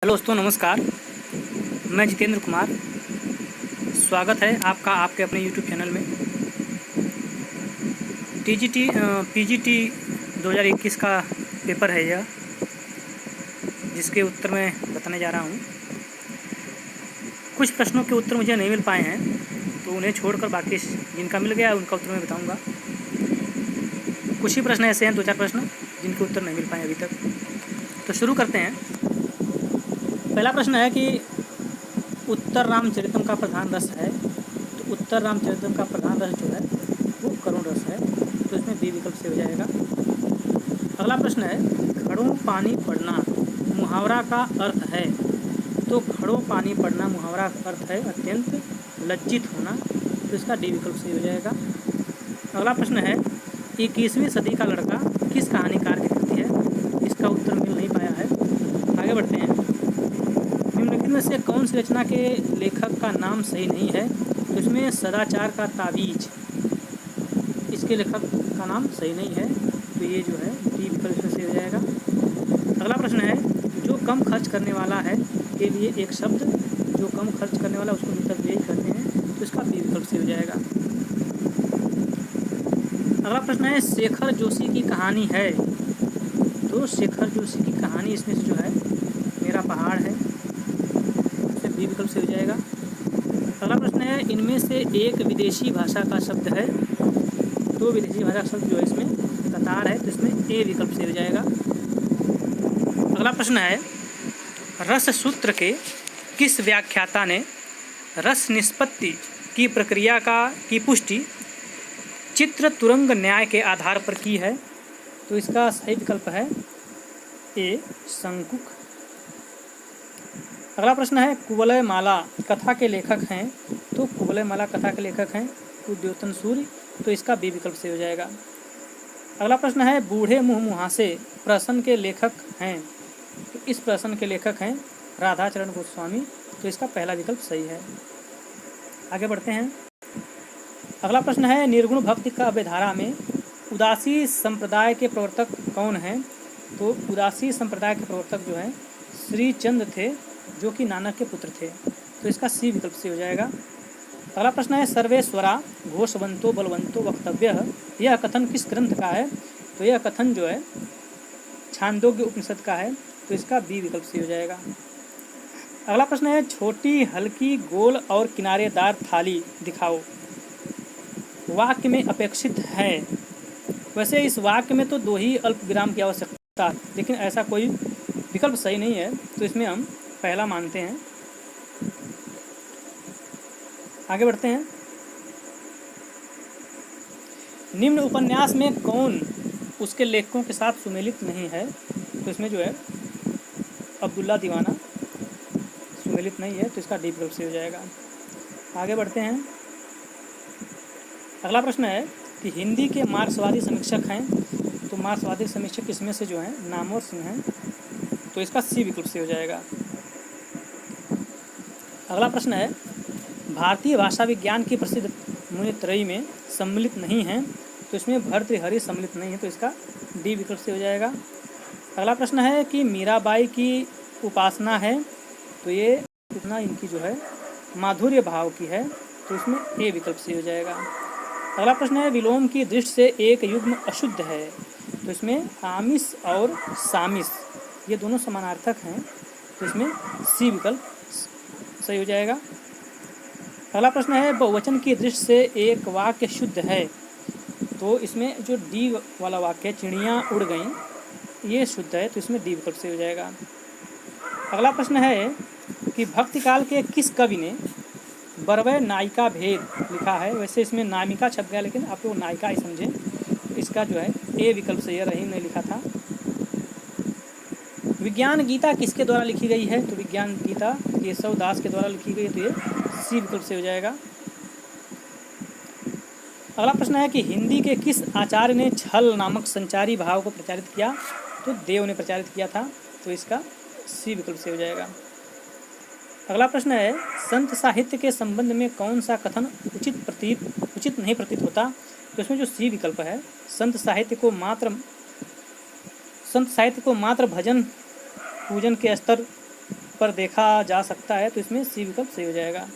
Hello दोस्तों, नमस्कार। मैं जितेंद्र कुमार। स्वागत है आपका आपके अपने यूट्यूब चैनल में। पीजीटी 2021 का पेपर है यह, जिसके उत्तर मैं बताने जा रहा हूँ। कुछ प्रश्नों के उत्तर मुझे नहीं मिल पाए हैं, तो उन्हें छोड़कर बाकी जिनका मिल गया उनका उत्तर मैं बताऊँगा। कुछ ही प्रश्न ऐसे हैं, 2-4 प्रश्न जिनके उत्तर नहीं मिल पाए अभी तक। तो शुरू करते हैं। पहला प्रश्न है कि उत्तर रामचरितम का प्रधान रस है। तो उत्तर रामचरितम का प्रधान रस जो है वो करुण रस है, तो इसमें बी विकल्प से हो जाएगा। अगला प्रश्न है, घड़ों पानी पड़ना मुहावरा का अर्थ है। तो घड़ों पानी पड़ना मुहावरा का अर्थ है अत्यंत लज्जित होना, तो इसका डी विकल्प से हो जाएगा। अगला प्रश्न है, 21वीं सदी का लड़का किस कहानीकार की कृति है। इसका उत्तर मिल नहीं पाया है। आगे बढ़ते हैं। निम्नलिखित में से कौन सी रचना के लेखक का नाम सही नहीं है। तो इसमें सदाचार का तावीज, इसके लेखक का नाम सही नहीं है, तो ये जो है डी विकल्प से हो जाएगा। अगला प्रश्न है, जो कम खर्च करने वाला है के लिए एक शब्द, जो कम खर्च करने वाला उसको मितर व्यय कहते हैं, तो इसका बी विकल्प से हो जाएगा। अगला प्रश्न है, शेखर जोशी की कहानी है। तो शेखर जोशी की कहानी इसमें से जो है मेरा पहाड़ है, बी विकल्प से हो जाएगा। अगला प्रश्न है, इनमें से एक विदेशी भाषा का शब्द है। तो विदेशी भाषा का शब्द जो है इसमें कतार है, तो इसमें ए विकल्प से हो जाएगा। अगला प्रश्न है, रस सूत्र के किस व्याख्याता ने रस निष्पत्ति की प्रक्रिया की पुष्टि चित्र तुरंग न्याय के आधार पर की है। तो इसका सही विकल्प है ए शंकुक। अगला प्रश्न है, कुवलय माला कथा के लेखक हैं। तो कुवलय माला कथा के लेखक हैं उद्योतन सूर्य, तो इसका बी विकल्प से हो जाएगा। अगला प्रश्न है, बूढ़े मुँह मुहासे प्रश्न के लेखक हैं। तो इस प्रश्न के लेखक हैं राधाचरण गोस्वामी, तो इसका पहला विकल्प सही है। आगे बढ़ते हैं। अगला प्रश्न है, निर्गुण भक्ति का अभ्यधारा में उदासी संप्रदाय के प्रवर्तक कौन हैं। तो उदासी संप्रदाय के प्रवर्तक जो हैं श्री चंद्र थे, जो कि नानक के पुत्र थे, तो इसका सी विकल्प से हो जाएगा। अगला प्रश्न है, सर्वेश्वरा घोषवंतो बलवंतो वक्तव्य, यह कथन किस ग्रंथ का है। तो यह कथन जो है छांदोग्य उपनिषद का है, तो इसका बी विकल्प से हो जाएगा। अगला प्रश्न है, छोटी हल्की गोल और किनारेदार थाली दिखाओ, वाक्य में अपेक्षित है। वैसे इस वाक्य में तो 2 ही अल्प विराम की आवश्यकता है, लेकिन ऐसा कोई विकल्प सही नहीं है, तो इसमें हम पहला मानते हैं। आगे बढ़ते हैं। निम्न उपन्यास में कौन उसके लेखकों के साथ सुमेलित नहीं है। तो इसमें जो है अब्दुल्ला दीवाना सुमेलित नहीं है, तो इसका डी विकल्प से हो जाएगा। आगे बढ़ते हैं। अगला प्रश्न है कि हिंदी के मार्क्सवादी समीक्षक हैं। तो मार्क्सवादी समीक्षक इसमें से जो है नामवर सिंह हैं, तो इसका सी विकल्प से हो जाएगा। अगला प्रश्न है, भारतीय भाषा विज्ञान की प्रसिद्ध मुनित्रयी में सम्मिलित नहीं हैं। तो इसमें भर्तृहरि सम्मिलित नहीं है, तो इसका डी विकल्प से हो जाएगा। अगला प्रश्न है कि मीराबाई की उपासना है। तो ये उपासना इनकी जो है माधुर्य भाव की है, तो इसमें ए विकल्प से हो जाएगा। अगला प्रश्न है, विलोम की दृष्टि से एक युग्म अशुद्ध है। तो इसमें आमिष और सामिष ये दोनों समानार्थक हैं, तो इसमें सी विकल्प सही हो जाएगा। अगला प्रश्न है, बहुवचन की दृष्टि से एक वाक्य शुद्ध है। तो इसमें जो डी वाला वाक्य चिड़ियाँ उड़ गईं, ये शुद्ध है, तो इसमें डी विकल्प से हो जाएगा। अगला प्रश्न है कि भक्तिकाल के किस कवि ने बरवय नायिका भेद लिखा है। वैसे इसमें नामिका छप गया, लेकिन आप लोग नायिका ही समझें। इसका जो है ए विकल्प से रहीम ने लिखा था। विज्ञान गीता किसके द्वारा लिखी गई है। तो विज्ञान गीता केशव दास के द्वारा लिखी गई है, तो ये सी विकल्प से हो जाएगा। अगला प्रश्न है कि हिंदी के किस आचार्य ने छल नामक संचारी भाव को प्रचारित किया। तो देव ने प्रचारित किया था, तो इसका सी विकल्प से हो जाएगा। अगला प्रश्न है, संत साहित्य के संबंध में कौन सा कथन उचित नहीं प्रतीत होता। तो इसमें जो सी विकल्प है, संत साहित्य को मात्र भजन पूजन के स्तर पर देखा जा सकता है, तो इसमें सी विकल्प सही हो जाएगा।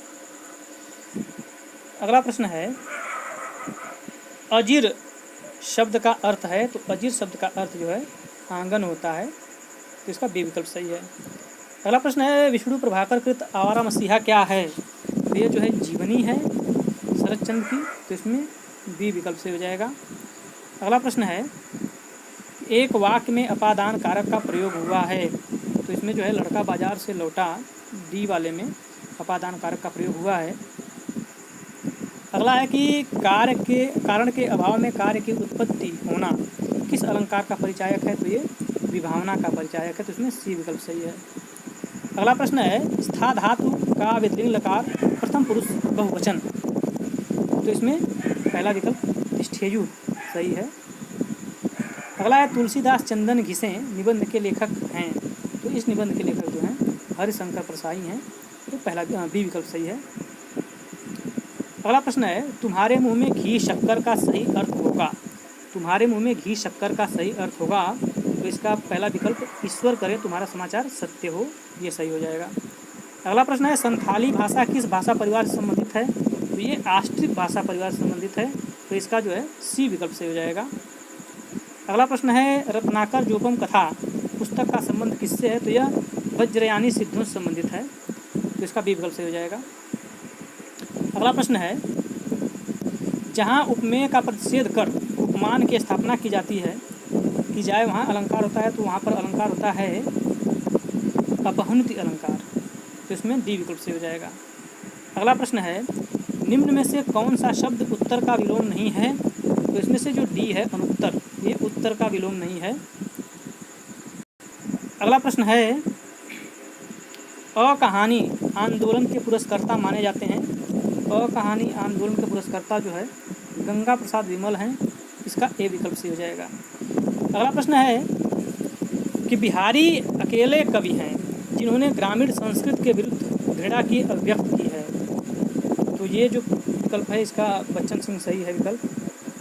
अगला प्रश्न है, अजीर शब्द का अर्थ है, तो अजीर शब्द का अर्थ जो है आंगन होता है, तो इसका बी विकल्प सही है। अगला प्रश्न है, विष्णु प्रभाकर कृत आवारा मसीहा क्या है, तो ये जो है जीवनी है शरद चंद्र की, तो इसमें बी विकल्प सही हो जाएगा। अगला प्रश्न है, एक वाक्य में अपादान कारक का प्रयोग हुआ है, तो इसमें जो है लड़का बाजार से लौटा, डी वाले में अपादान कारक का प्रयोग हुआ है। अगला है कि कारण के अभाव में कार्य की उत्पत्ति होना किस अलंकार का परिचायक है, तो ये विभावना का परिचायक है, तो इसमें सी विकल्प सही है। अगला प्रश्न है, स्था धातु का वितलिंग लकार प्रथम पुरुष बहुवचन, तो इसमें पहला विकल्प तिष्ठेयु सही है। अगला है, तुलसीदास चंदन घिसे निबंध के लेखक हैं, तो इस निबंध के लेखक जो हैं हरिशंकर प्रसाई हैं, तो पहला बी विकल्प सही है। अगला प्रश्न है, तुम्हारे मुंह में घी शक्कर का सही अर्थ होगा, तुम्हारे मुंह में घी शक्कर का सही अर्थ होगा, तो इसका पहला विकल्प ईश्वर करे तुम्हारा समाचार सत्य हो, ये सही हो जाएगा। अगला प्रश्न है, संथाली भाषा किस भाषा परिवार से संबंधित है, तो ये आस्ट्रिक भाषा परिवार से संबंधित है, तो इसका जो है सी विकल्प सही हो जाएगा। अगला प्रश्न है, रत्नाकर जोपम कथा पुस्तक का संबंध किससे है, तो यह वज्रयानी सिद्धों से संबंधित है, तो इसका बी विकल्प सही हो जाएगा। अगला प्रश्न है, जहाँ उपमेय का प्रतिषेध कर उपमान की स्थापना की जाए वहाँ अलंकार होता है, तो वहाँ पर अलंकार होता है अपहुन्ति अलंकार, तो इसमें डी विकल्प सही हो जाएगा। अगला प्रश्न है, निम्न में से कौन सा शब्द उत्तर का विलोम नहीं है, तो इसमें से जो डी है अनुत्तर, ये उत्तर का विलोम नहीं है। अगला प्रश्न है, अकहानी आंदोलन के पुरस्कर्ता माने जाते हैं, अकहानी आंदोलन के पुरस्कर्ता जो है गंगा प्रसाद विमल हैं, इसका ए विकल्प सही हो जाएगा। अगला प्रश्न है कि बिहारी अकेले कवि हैं जिन्होंने ग्रामीण संस्कृत के विरुद्ध घृणा की अभिव्यक्त की है, तो ये जो विकल्प है इसका बच्चन सिंह सही है विकल्प,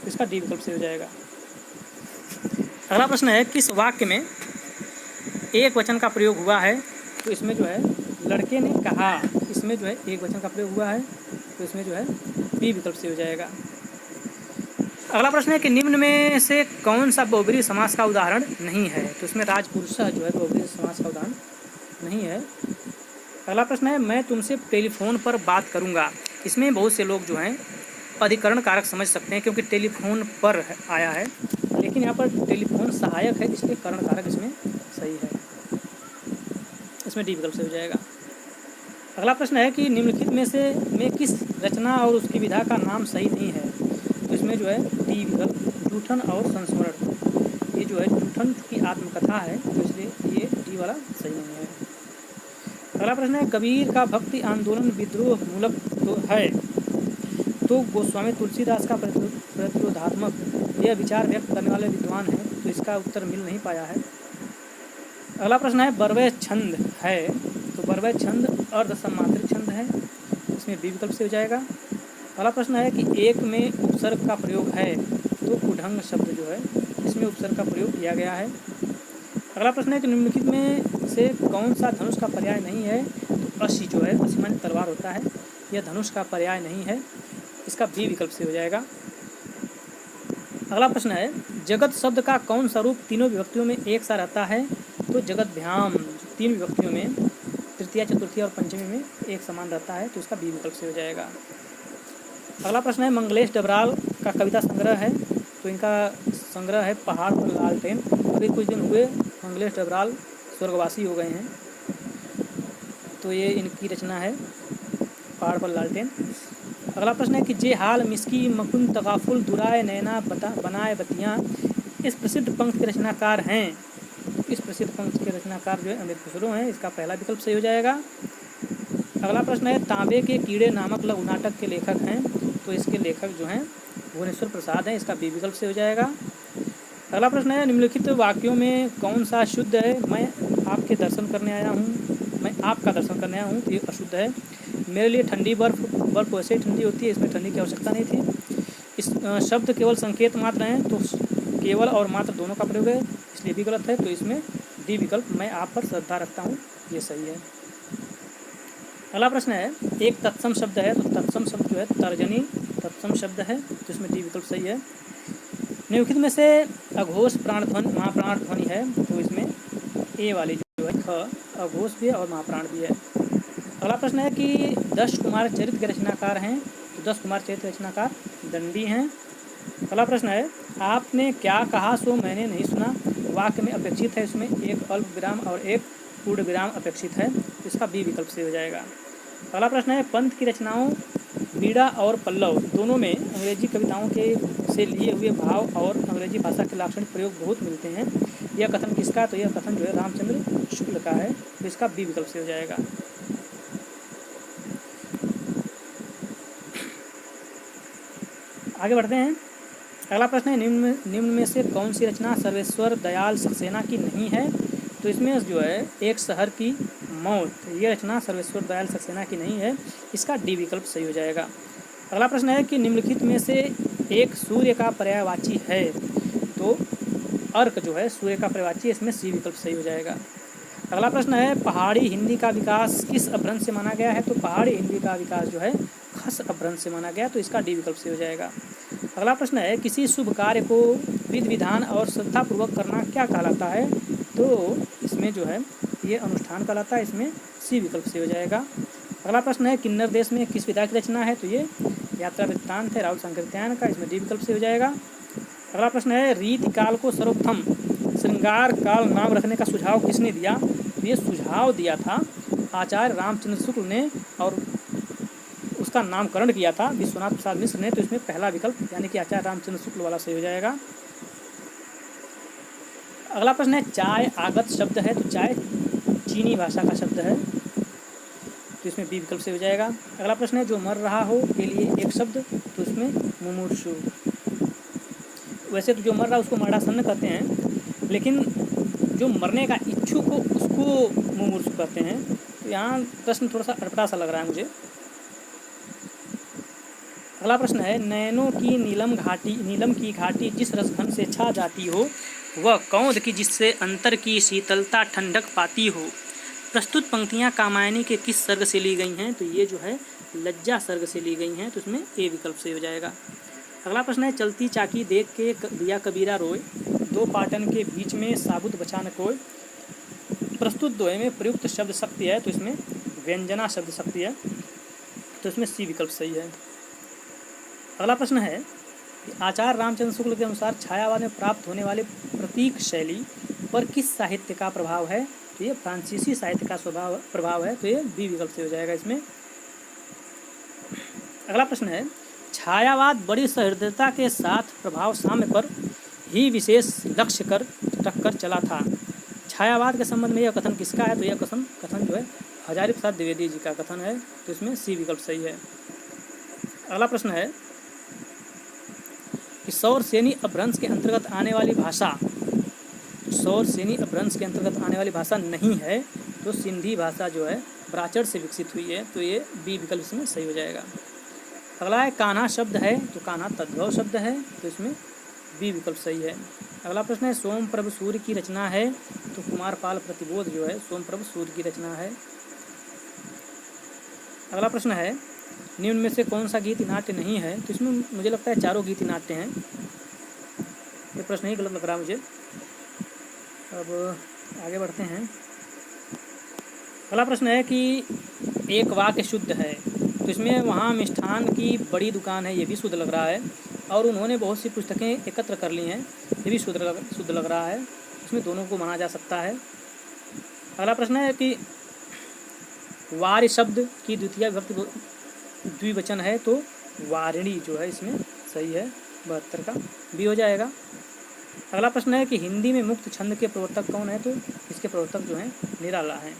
इसका डी विकल्प सही हो जाएगा। अगला प्रश्न है, किस वाक्य में एक वचन का प्रयोग हुआ है, तो इसमें जो है लड़के ने कहा, इसमें जो है एक वचन का प्रयोग हुआ है, तो इसमें जो है बी विकल्प सही हो जाएगा। अगला प्रश्न है कि निम्न में से कौन सा बहुब्रीहि समास का उदाहरण नहीं है, तो इसमें राजपुरुषः जो है बहुब्रीहि समास का उदाहरण नहीं है। अगला प्रश्न है, मैं तुमसे टेलीफोन पर बात करूंगा, इसमें बहुत से लोग जो हैं अधिकरण कारक समझ सकते हैं क्योंकि टेलीफोन पर आया है, लेकिन यहाँ पर टेलीफोन सहायक है, इसलिए करण कारक इसमें सही है, इसमें डी विकल्प सही हो जाएगा। अगला प्रश्न है कि निम्नलिखित में किस रचना और उसकी विधा का नाम सही नहीं है, तो इसमें जो है डी विकल्प जूठन और संस्मरण, ये जो है जूठन की आत्मकथा है, तो इसलिए ये डी वाला सही नहीं है। अगला प्रश्न है, कबीर का भक्ति आंदोलन विद्रोह मूलक तो है, तो गोस्वामी तुलसीदास का प्रतिरोधात्मक यह विचार व्यक्त करने वाले विद्वान हैं, तो इसका उत्तर मिल नहीं पाया है। अगला प्रश्न है, बरवय छंद है, तो बरवय छंद अर्ध सम्मात्रिक छंद है, इसमें बी विकल्प से हो जाएगा। अगला प्रश्न है कि एक में उपसर्ग का प्रयोग है, तो कुढंग शब्द जो है इसमें उपसर्ग का प्रयोग किया गया है। अगला प्रश्न है कि निम्नलिखित में से कौन सा धनुष का पर्याय नहीं है, तो अशी जो है अशी माने तलवार होता है, यह धनुष का पर्याय नहीं है, इसका बी विकल्प से हो जाएगा। अगला प्रश्न है, जगत शब्द का कौन सा रूप तीनों विभक्तियों में एक सा रहता है, तो जगतभ्याम तीन विभक्तियों में तृतीया चतुर्थी और पंचमी में एक समान रहता है, तो इसका बी विकल्प से हो जाएगा। अगला प्रश्न है, मंगलेश डबराल का कविता संग्रह है, तो इनका संग्रह है पहाड़ पर लालटेन, अभी कुछ दिन हुए मंगलेश डबराल स्वर्गवासी हो गए हैं, तो ये इनकी रचना है पहाड़ पर लालटेन। अगला प्रश्न है कि जे हाल मिसकी मकुन तगाफुल दुराए नैना बनाए बतियाँ इस प्रसिद्ध पंक्ति के रचनाकार हैं, इस प्रसिद्ध पंक्ति के रचनाकार जो है अमृत खुसरो हैं, इसका पहला विकल्प सही हो जाएगा। अगला प्रश्न है, तांबे के कीड़े नामक लघु नाटक के लेखक हैं, तो इसके लेखक जो हैं भुवनेश्वर प्रसाद हैं, इसका बी विकल्प से हो जाएगा। अगला प्रश्न है, निम्नलिखित वाक्यों में कौन सा शुद्ध है, मैं आपके दर्शन करने आया हूँ, मैं आपका दर्शन करने आया हूँ, तो ये अशुद्ध है। मेरे लिए ठंडी बर्फ़ वैसे ही ठंडी होती है, इसमें ठंडी की आवश्यकता नहीं थी। इस शब्द केवल संकेत मात्र हैं, तो केवल और मात्र दोनों का प्रयोग है, इसलिए भी गलत है, तो इसमें डी विकल्प मैं आप पर श्रद्धा रखता हूँ, ये सही है। अगला प्रश्न है, एक तत्सम शब्द है, तो तत्सम शब्द जो है तर्जनी तत्सम शब्द है, तो इसमें डी विकल्प सही है। निम्नलिखित में से अघोष प्राण ध्वनि महाप्राण ध्वनि है, तो इसमें ए वाली जो है ख अघोष भी है और महाप्राण भी है। अगला प्रश्न है कि 10 कुमार चरित्र के रचनाकार हैं, तो 10 कुमार चरित्र रचनाकार दंडी हैं। अगला प्रश्न है, आपने क्या कहा सो मैंने नहीं सुना, वाक्य में अपेक्षित है, इसमें एक अल्प विराम और एक पूर्ण विराम अपेक्षित है, तो इसका बी विकल्प से हो जाएगा। अगला प्रश्न है, पंत की रचनाओं बीड़ा और पल्लव दोनों में अंग्रेजी कविताओं के से लिए हुए भाव और अंग्रेजी भाषा के लाक्षणिक प्रयोग बहुत मिलते हैं, यह कथन किसका, तो यह कथन जो है रामचंद्र शुक्ल का है, तो इसका बी विकल्प से हो जाएगा। आगे बढ़ते हैं। अगला प्रश्न है, निम्न में से कौन सी रचना सर्वेश्वर दयाल सक्सेना की नहीं है, तो इसमें जो है एक शहर की मौत, ये रचना सर्वेश्वर दयाल सक्सेना की नहीं है, इसका डी विकल्प सही हो जाएगा। अगला प्रश्न है कि निम्नलिखित में से एक सूर्य का पर्यायवाची है, तो अर्क जो है सूर्य का पर्यायवाची, इसमें सी विकल्प सही हो जाएगा। अगला प्रश्न है, पहाड़ी हिंदी का विकास किस अपभ्रंश से माना गया है, तो पहाड़ी हिंदी का विकास जो है खस अपभ्रंश से माना गया, तो इसका डी विकल्प से हो जाएगा। अगला प्रश्न है, किसी शुभ कार्य को विधि विधान और श्रद्धापूर्वक करना क्या कहलाता है, तो इसमें जो है ये अनुष्ठान कहलाता है, इसमें सी विकल्प से हो जाएगा। अगला प्रश्न है, किन्नर देश में किस विधा की रचना है, तो ये यात्रा वृत्तांत है राहुल संकीर्तन का, इसमें डी विकल्प से हो जाएगा। अगला प्रश्न है, रीति काल को सर्वप्रथम श्रृंगार काल नाम रखने का सुझाव किसने दिया, तो ये सुझाव दिया था आचार्य रामचंद्र शुक्ल ने, और उसका नामकरण किया था विश्वनाथ प्रसाद मिश्र ने, तो इसमें पहला विकल्प यानी कि आचार्य रामचंद्र शुक्ल वाला सही हो जाएगा। अगला प्रश्न है, चाय आगत शब्द है, तो चाय चीनी भाषा का शब्द है, तो इसमें बी विकल्प से हो जाएगा। अगला प्रश्न है, जो मर रहा हो के लिए एक शब्द, तो इसमें मुमूर्षु। वैसे तो जो मर रहा है उसको मरणासन्न कहते हैं, लेकिन जो मरने का इच्छुक हो उसको मुमूर्षु कहते हैं, तो यहाँ प्रश्न थोड़ा सा अटपटा सा लग रहा है मुझे। अगला प्रश्न है, नयनों की नीलम की घाटी जिस रसघन से छा जाती हो, वह कौंध की जिससे अंतर की शीतलता ठंडक पाती हो। प्रस्तुत पंक्तियाँ कामायनी के किस सर्ग से ली गई हैं, तो ये जो है लज्जा सर्ग से ली गई हैं, तो इसमें ए विकल्प से हो जाएगा। अगला प्रश्न है, चलती चाकी देख के दिया कबीरा रोए, दो पाटन के बीच में साबुत बचा न कोय। प्रस्तुत दोहे में प्रयुक्त शब्द शक्ति है, तो इसमें व्यंजना शब्द शक्ति है, तो इसमें सी विकल्प सही है। अगला प्रश्न है कि आचार्य रामचंद्र शुक्ल के अनुसार छायावाद में प्राप्त होने वाले प्रतीक शैली पर किस साहित्य का प्रभाव है, तो ये फ्रांसीसी साहित्य का प्रभाव है, तो ये बी विकल्प से हो जाएगा इसमें। अगला प्रश्न है, छायावाद बड़ी सहृदयता के साथ प्रभाव साम्य पर ही विशेष लक्ष्य कर रखकर चला था। छायावाद के संबंध में यह कथन किसका है, तो यह कथन जो है हजारी प्रसाद द्विवेदी जी का कथन है, तो इसमें सी विकल्प सही है। अगला प्रश्न है कि सौर सेनी अपभ्रंश के अंतर्गत आने वाली भाषा, सौर सेनी अपभ्रंश के अंतर्गत आने वाली भाषा नहीं है, तो सिंधी भाषा जो है प्राचर से विकसित हुई है, तो ये बी विकल्प इसमें सही हो जाएगा। अगला है, कान्हा शब्द है, तो कान्हा तद्भव शब्द है, तो इसमें बी विकल्प सही है। अगला प्रश्न है, सोम प्रभु सूर्य की रचना है, तो कुमारपाल प्रतिबोध जो है सोम प्रभु सूर्य की रचना है। अगला प्रश्न है, निम्न में से कौन सा गीति नाट्य नहीं है, तो इसमें मुझे लगता है चारों गीति नाट्य हैं, ये प्रश्न ही गलत लग रहा मुझे। अब आगे बढ़ते हैं। अगला प्रश्न है कि एक वाक्य शुद्ध है, तो इसमें वहाँ मिष्ठान की बड़ी दुकान है, ये भी शुद्ध लग रहा है, और उन्होंने बहुत सी पुस्तकें एकत्र कर ली हैं, ये भी शुद्ध लग रहा है, इसमें दोनों को माना जा सकता है। अगला प्रश्न है कि वार्य शब्द की द्वितीय विभक्ति द्विवचन है, तो वारिणी जो है इसमें सही है, 72 का बी हो जाएगा। अगला प्रश्न है कि हिंदी में मुक्त छंद के प्रवर्तक कौन है, तो इसके प्रवर्तक जो हैं निराला हैं।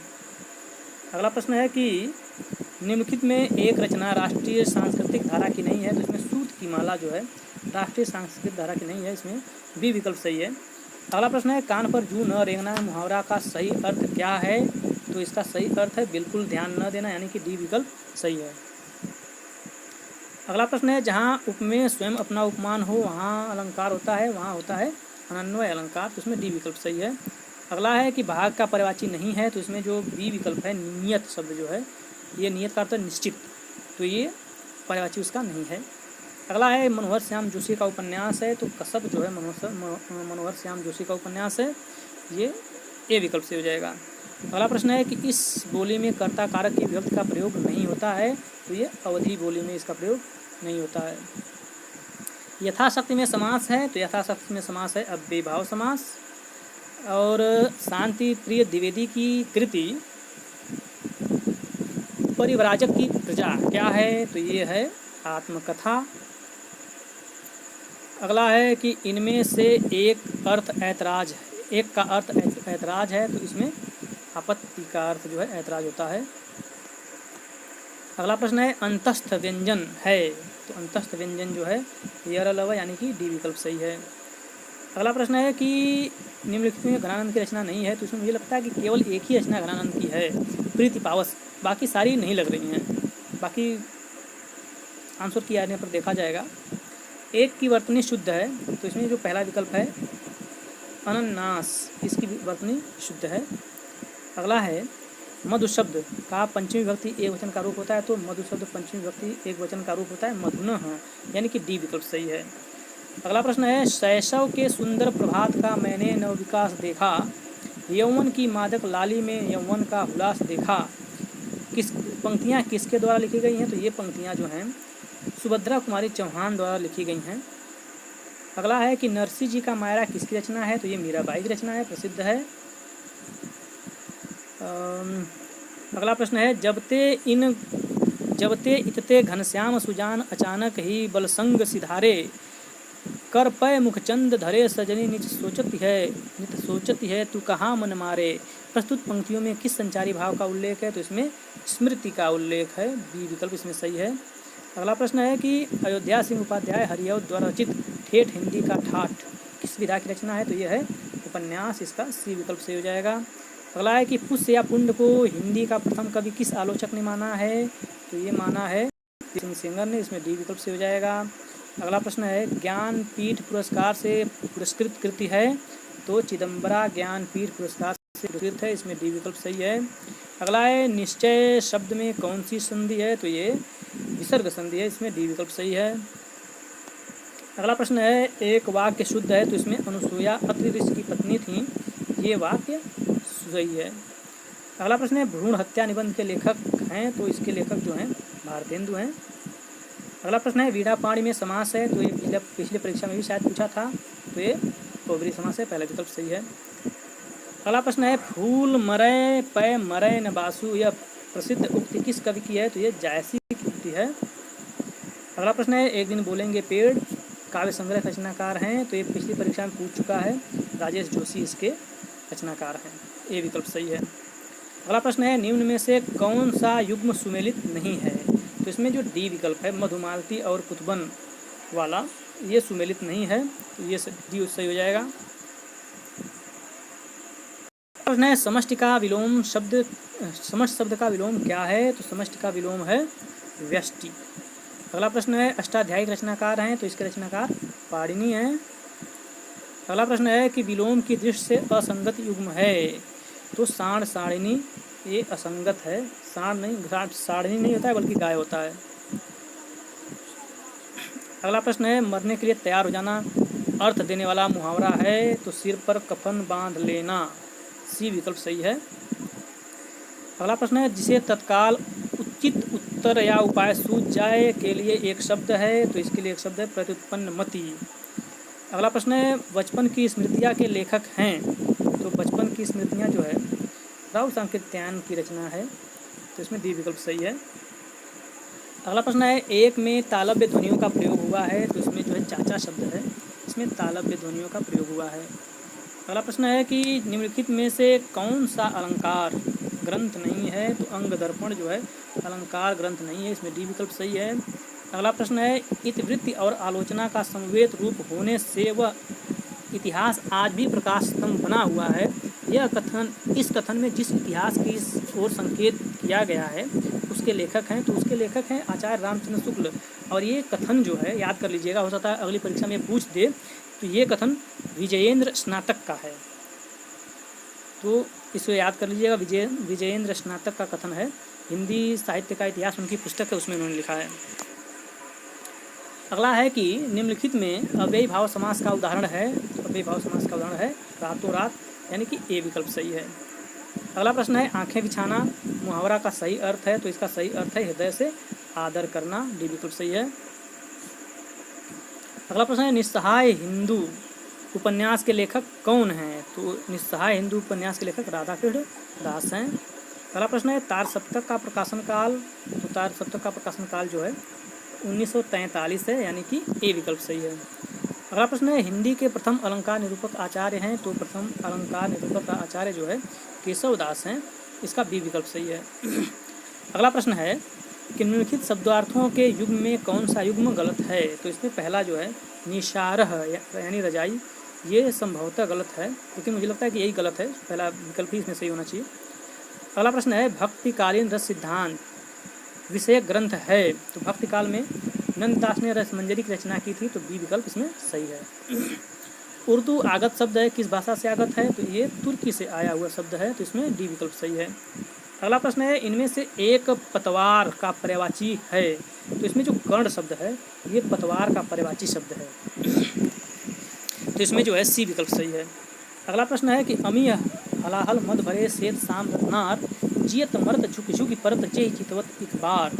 अगला प्रश्न है कि निम्नलिखित में एक रचना राष्ट्रीय सांस्कृतिक धारा की नहीं है, तो इसमें सूत की माला जो है राष्ट्रीय सांस्कृतिक धारा की नहीं है, इसमें बी विकल्प सही है। अगला प्रश्न है, कान पर जू न रेंगना मुहावरा का सही अर्थ क्या है, तो इसका सही अर्थ है बिल्कुल ध्यान न देना, यानी कि डी विकल्प सही है। अगला प्रश्न है, जहाँ उपमेय स्वयं अपना उपमान हो वहाँ अलंकार होता है, वहाँ होता है अनन्वय अलंकार, तो इसमें डी विकल्प सही है। अगला है कि भाग का पर्यायवाची नहीं है, तो इसमें जो बी विकल्प है नियत शब्द जो है ये नियत का अर्थ निश्चित, तो ये पर्यायवाची उसका नहीं है। अगला है मनोहर श्याम जोशी का उपन्यास है, तो कसब जो है मनोहर श्याम जोशी का उपन्यास है, ये ए विकल्प से हो जाएगा। अगला प्रश्न है कि इस बोली में कर्ता कारक की विभक्ति का प्रयोग नहीं होता है, तो ये अवधि बोली में इसका प्रयोग नहीं होता है। यथाशक्ति में समास है, तो यथाशक्ति में समास है अव्ययीभाव समास। और शांति प्रिय द्विवेदी की कृति परिव्राजक की प्रजा क्या है, तो ये है आत्मकथा। अगला है कि इनमें से एक अर्थ ऐतराज है, एक का अर्थ ऐतराज है, तो इसमें आपत्ति का अर्थ जो है ऐतराज होता है। अगला प्रश्न है अंतस्थ व्यंजन है, तो अंतस्थ व्यंजन जो है यरलव यानी कि डी विकल्प सही है। अगला प्रश्न है कि निम्नलिखित में घनानंद की रचना नहीं है, तो इसमें मुझे लगता है कि केवल एक ही रचना घनानंद की है, प्रीति पावस, बाकी सारी नहीं लग रही हैं। बाकी आंसर की आने पर देखा जाएगा। एक की वर्तनी शुद्ध है, तो इसमें जो पहला विकल्प है अनन्नास, इसकी वर्तनी शुद्ध है। अगला है मधु शब्द का पंचमी विभक्ति एक वचन का रूप होता है, तो मधु शब्द पंचमी विभक्ति एक वचन का रूप होता है मधुनः, यानी कि डी विकल्प सही है। अगला प्रश्न है शैशव के सुंदर प्रभात का मैंने नवविकास देखा, यौवन की मादक लाली में यौवन का हुलास देखा। किस पंक्तियाँ किसके द्वारा लिखी गई हैं, तो ये पंक्तियाँ जो हैं सुभद्रा कुमारी चौहान द्वारा लिखी गई हैं। अगला है कि नरसिंह जी का मायरा किसकी रचना है, तो ये मीराबाई की रचना है, प्रसिद्ध है। अगला प्रश्न है जबते इतते घनश्याम सुजान अचानक ही बलसंग सिधारे, कर पय मुखचंद धरे सजनी नित सोचती है तू कहाँ मन मारे। प्रस्तुत पंक्तियों में किस संचारी भाव का उल्लेख है, तो इसमें स्मृति का उल्लेख है, बी विकल्प इसमें सही है। अगला प्रश्न है कि अयोध्या सिंह उपाध्याय हरिऔध द्वारा रचित ठेठ हिंदी का ठाठ किस विधा की रचना है, तो यह है उपन्यास, इसका सी विकल्प सही हो जाएगा। अगला है कि पुष्य या पुंड को हिंदी का प्रथम कवि किस आलोचक ने माना है, तो ये माना है सिंह सेंगर ने, इसमें डी विकल्प से हो जाएगा। अगला प्रश्न है ज्ञानपीठ पुरस्कार से पुरस्कृत कृति है, तो चिदम्बरा ज्ञानपीठ पुरस्कार से पुरस्कृत है, इसमें डी विकल्प सही है। अगला है निश्चय शब्द में कौन सी संधि है, तो ये विसर्ग संधि है, इसमें डी विकल्प सही है। अगला प्रश्न है एक वाक्य शुद्ध है, तो इसमें अनुसूया अत्रि ऋषि की पत्नी थी, ये वाक्य सही है। अगला प्रश्न है भ्रूण हत्या निबंध के लेखक हैं, तो इसके लेखक जो हैं भारतेंदु हैं। अगला प्रश्न है वीणा पाणी में समास है, तो ये पिछले परीक्षा में भी शायद पूछा था, तो ये बहुब्रीहि समास है, पहला विकल्प सही है। अगला प्रश्न है फूल मरय पय मरय न बासु, यह प्रसिद्ध उक्ति किस कवि की है, तो ये जायसी की उक्ति है। अगला प्रश्न है एक दिन बोलेंगे पेड़ काव्य संग्रह रचनाकार हैं, तो ये पिछली परीक्षा में पूछ चुका है, राजेश जोशी इसके रचनाकार हैं, ये विकल्प सही है। अगला प्रश्न है निम्न में से कौन सा युग्म सुमेलित नहीं है, तो इसमें जो डी विकल्प है मधुमालती और कुतुबन वाला, ये सुमेलित नहीं है, तो ये डी सही हो जाएगा। प्रश्न है समष्टि शब्द का विलोम क्या है, तो समष्टि का विलोम है व्यष्टि। अगला प्रश्न है अष्टाध्यायी रचनाकार हैं, तो इसके रचनाकार पाणिनि हैं। अगला प्रश्न है कि विलोम की दृष्टि से असंगत युग्म है, तो साण साड़िनी, ये असंगत है, साड़िनी नहीं होता है बल्कि गाय होता है। अगला प्रश्न है मरने के लिए तैयार हो जाना अर्थ देने वाला मुहावरा है, तो सिर पर कफन बांध लेना, सी विकल्प सही है। अगला प्रश्न है जिसे तत्काल उचित उत्तर या उपाय सूझ जाए के लिए एक शब्द है, तो इसके लिए एक शब्द है प्रत्युत्पन्न मति। अगला प्रश्न है बचपन की स्मृतियाँ के लेखक हैं, तो बचपन की स्मृतियाँ जो है राव सांकृत्यायन की रचना है, तो इसमें डी विकल्प सही है। अगला प्रश्न है एक में तालव्य ध्वनियों का प्रयोग हुआ है, तो इसमें जो है चाचा शब्द है, इसमें तालव्य ध्वनियों का प्रयोग हुआ है। अगला प्रश्न है कि निम्नलिखित में से कौन सा अलंकार ग्रंथ नहीं है, तो अंग दर्पण जो है अलंकार ग्रंथ नहीं है, इसमें डी विकल्प सही है। अगला प्रश्न है इतिवृत्ति और आलोचना का समवेत रूप होने से वह इतिहास आज भी प्रकाश स्तंभ बना हुआ है, यह कथन इस कथन में जिस इतिहास की ओर संकेत किया गया है उसके लेखक हैं, तो उसके लेखक हैं आचार्य रामचंद्र शुक्ल। और ये कथन जो है याद कर लीजिएगा, हो सकता है अगली परीक्षा में पूछ दे, तो ये कथन विजयेंद्र स्नातक का है, तो इसे याद कर लीजिएगा, विजयेंद्र स्नातक का कथन है हिंदी साहित्य का इतिहास उनकी पुस्तक है, उसमें उन्होंने लिखा है। अगला है कि निम्नलिखित में अव्ययी भाव समास का उदाहरण है। अव्ययी भाव समास का उदाहरण है रातों रात, यानी कि ए विकल्प सही है। अगला प्रश्न है आंखें बिछाना मुहावरा का सही अर्थ है, तो इसका सही अर्थ है हृदय से आदर करना, डी विकल्प सही है। अगला प्रश्न है निस्सहाय हिंदू उपन्यास के लेखक कौन हैं, तो निस्सहाय हिंदू उपन्यास के लेखक राधाकृष्ण दास हैं। अगला प्रश्न है तार सप्तक का प्रकाशन काल, तो तार सप्तक का प्रकाशन काल जो है 1943 है, यानी कि ए विकल्प सही है। अगला प्रश्न है हिंदी के प्रथम अलंकार निरूपक आचार्य हैं, तो प्रथम अलंकार निरूपक आचार्य जो है केशव दास हैं, इसका बी विकल्प सही है। अगला प्रश्न है कि निम्नलिखित शब्दार्थों के युग्म में कौन सा युग्म गलत है, तो इसमें पहला जो है निशारह यानी रजाई, ये संभवतः गलत है, क्योंकि मुझे लगता है कि यही गलत है, पहला विकल्प ही इसमें सही होना चाहिए। अगला प्रश्न है भक्तिकालीन रस सिद्धांत विषयक ग्रंथ है, तो भक्तिकाल में नंददास ने रसमंजरी की रचना की थी, तो बी विकल्प इसमें सही है। उर्दू आगत शब्द है, किस भाषा से आगत है, तो ये तुर्की से आया हुआ शब्द है, तो इसमें डी विकल्प सही है। अगला प्रश्न है इनमें से एक पतवार का पर्यायवाची है, तो इसमें जो कर्ण शब्द है ये पतवार का पर्यायवाची शब्द है, तो इसमें जो है सी विकल्प सही है। अगला प्रश्न है कि अमी हलाहल मद भरे सेत शाम रत्नार जियत मर्द झुक झुक परत चेह चितवत इकबार,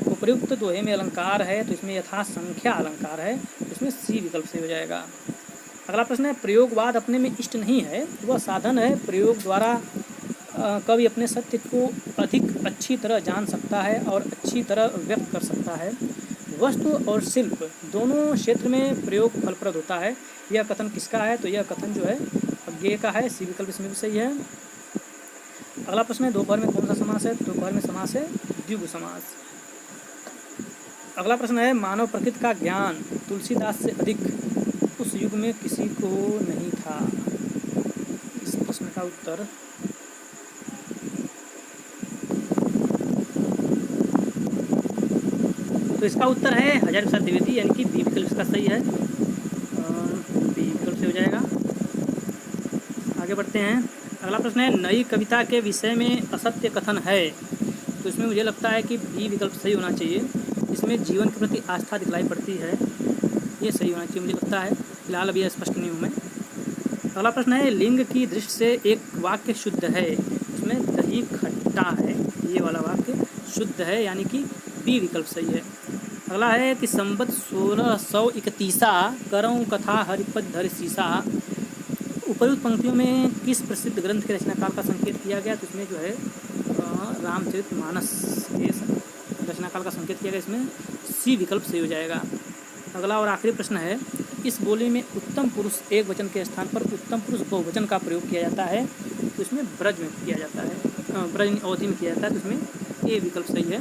उपयुक्त दोहे में अलंकार है, तो इसमें यथा संख्या अलंकार है, तो इसमें सी विकल्प सही हो जाएगा। अगला प्रश्न है प्रयोगवाद अपने में इष्ट नहीं है, वह साधन है प्रयोग द्वारा कवि अपने सत्य को अधिक अच्छी तरह जान सकता है और अच्छी तरह व्यक्त कर सकता है। वस्तु और शिल्प दोनों क्षेत्र में प्रयोग फलप्रद होता है, यह कथन किसका है, तो यह कथन जो है अज्ञेय का है, सी विकल्प इसमें भी सही है। अगला प्रश्न है दोपहर में कौन सा समास है, तो दोपहर में समास है द्विगु समास। अगला प्रश्न है मानव प्रकृति का ज्ञान तुलसीदास से अधिक उस युग में किसी को नहीं था, इस प्रश्न का उत्तर तो इसका उत्तर है हजारी प्रसाद द्विवेदी, यानी कि बी विकल्प इसका सही है, बी विकल्प से हो जाएगा। आगे बढ़ते हैं। अगला प्रश्न है नई कविता के विषय में असत्य कथन है, तो इसमें मुझे लगता है कि बी विकल्प सही होना चाहिए, इसमें जीवन के प्रति आस्था दिखलाई पड़ती है, ये सही होना चाहिए मुझे लगता है, फिलहाल अभी स्पष्ट नहीं हूँ मैं। अगला प्रश्न है लिंग की दृष्टि से एक वाक्य शुद्ध है, इसमें दही खट्टा है, ये वाला वाक्य शुद्ध है, यानी कि बी विकल्प सही है। अगला है कि संवत 1631 करऊँ कथा हरिपद धर सीसा, उपयुक्त पंक्तियों में किस प्रसिद्ध ग्रंथ के रचनाकाल का संकेत किया गया, तो इसमें जो है रामचरितमानस ये रचनाकाल का संकेत किया गया, इसमें सी विकल्प सही हो जाएगा। अगला और आखिरी प्रश्न है इस बोली में उत्तम पुरुष एक वचन के स्थान पर उत्तम पुरुष बहुवचन का प्रयोग किया जाता है, तो इसमें ब्रज में किया जाता है, ब्रज अवधि में किया जाता है, तो इसमें ए विकल्प सही है।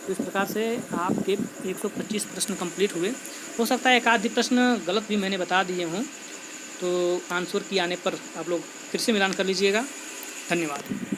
तो इस प्रकार से आपके 125 प्रश्न कंप्लीट हुए। हो सकता है एक आध प्रश्न गलत भी मैंने बता दिए हों, तो आंसर की आने पर आप लोग फिर से मिलान कर लीजिएगा। धन्यवाद।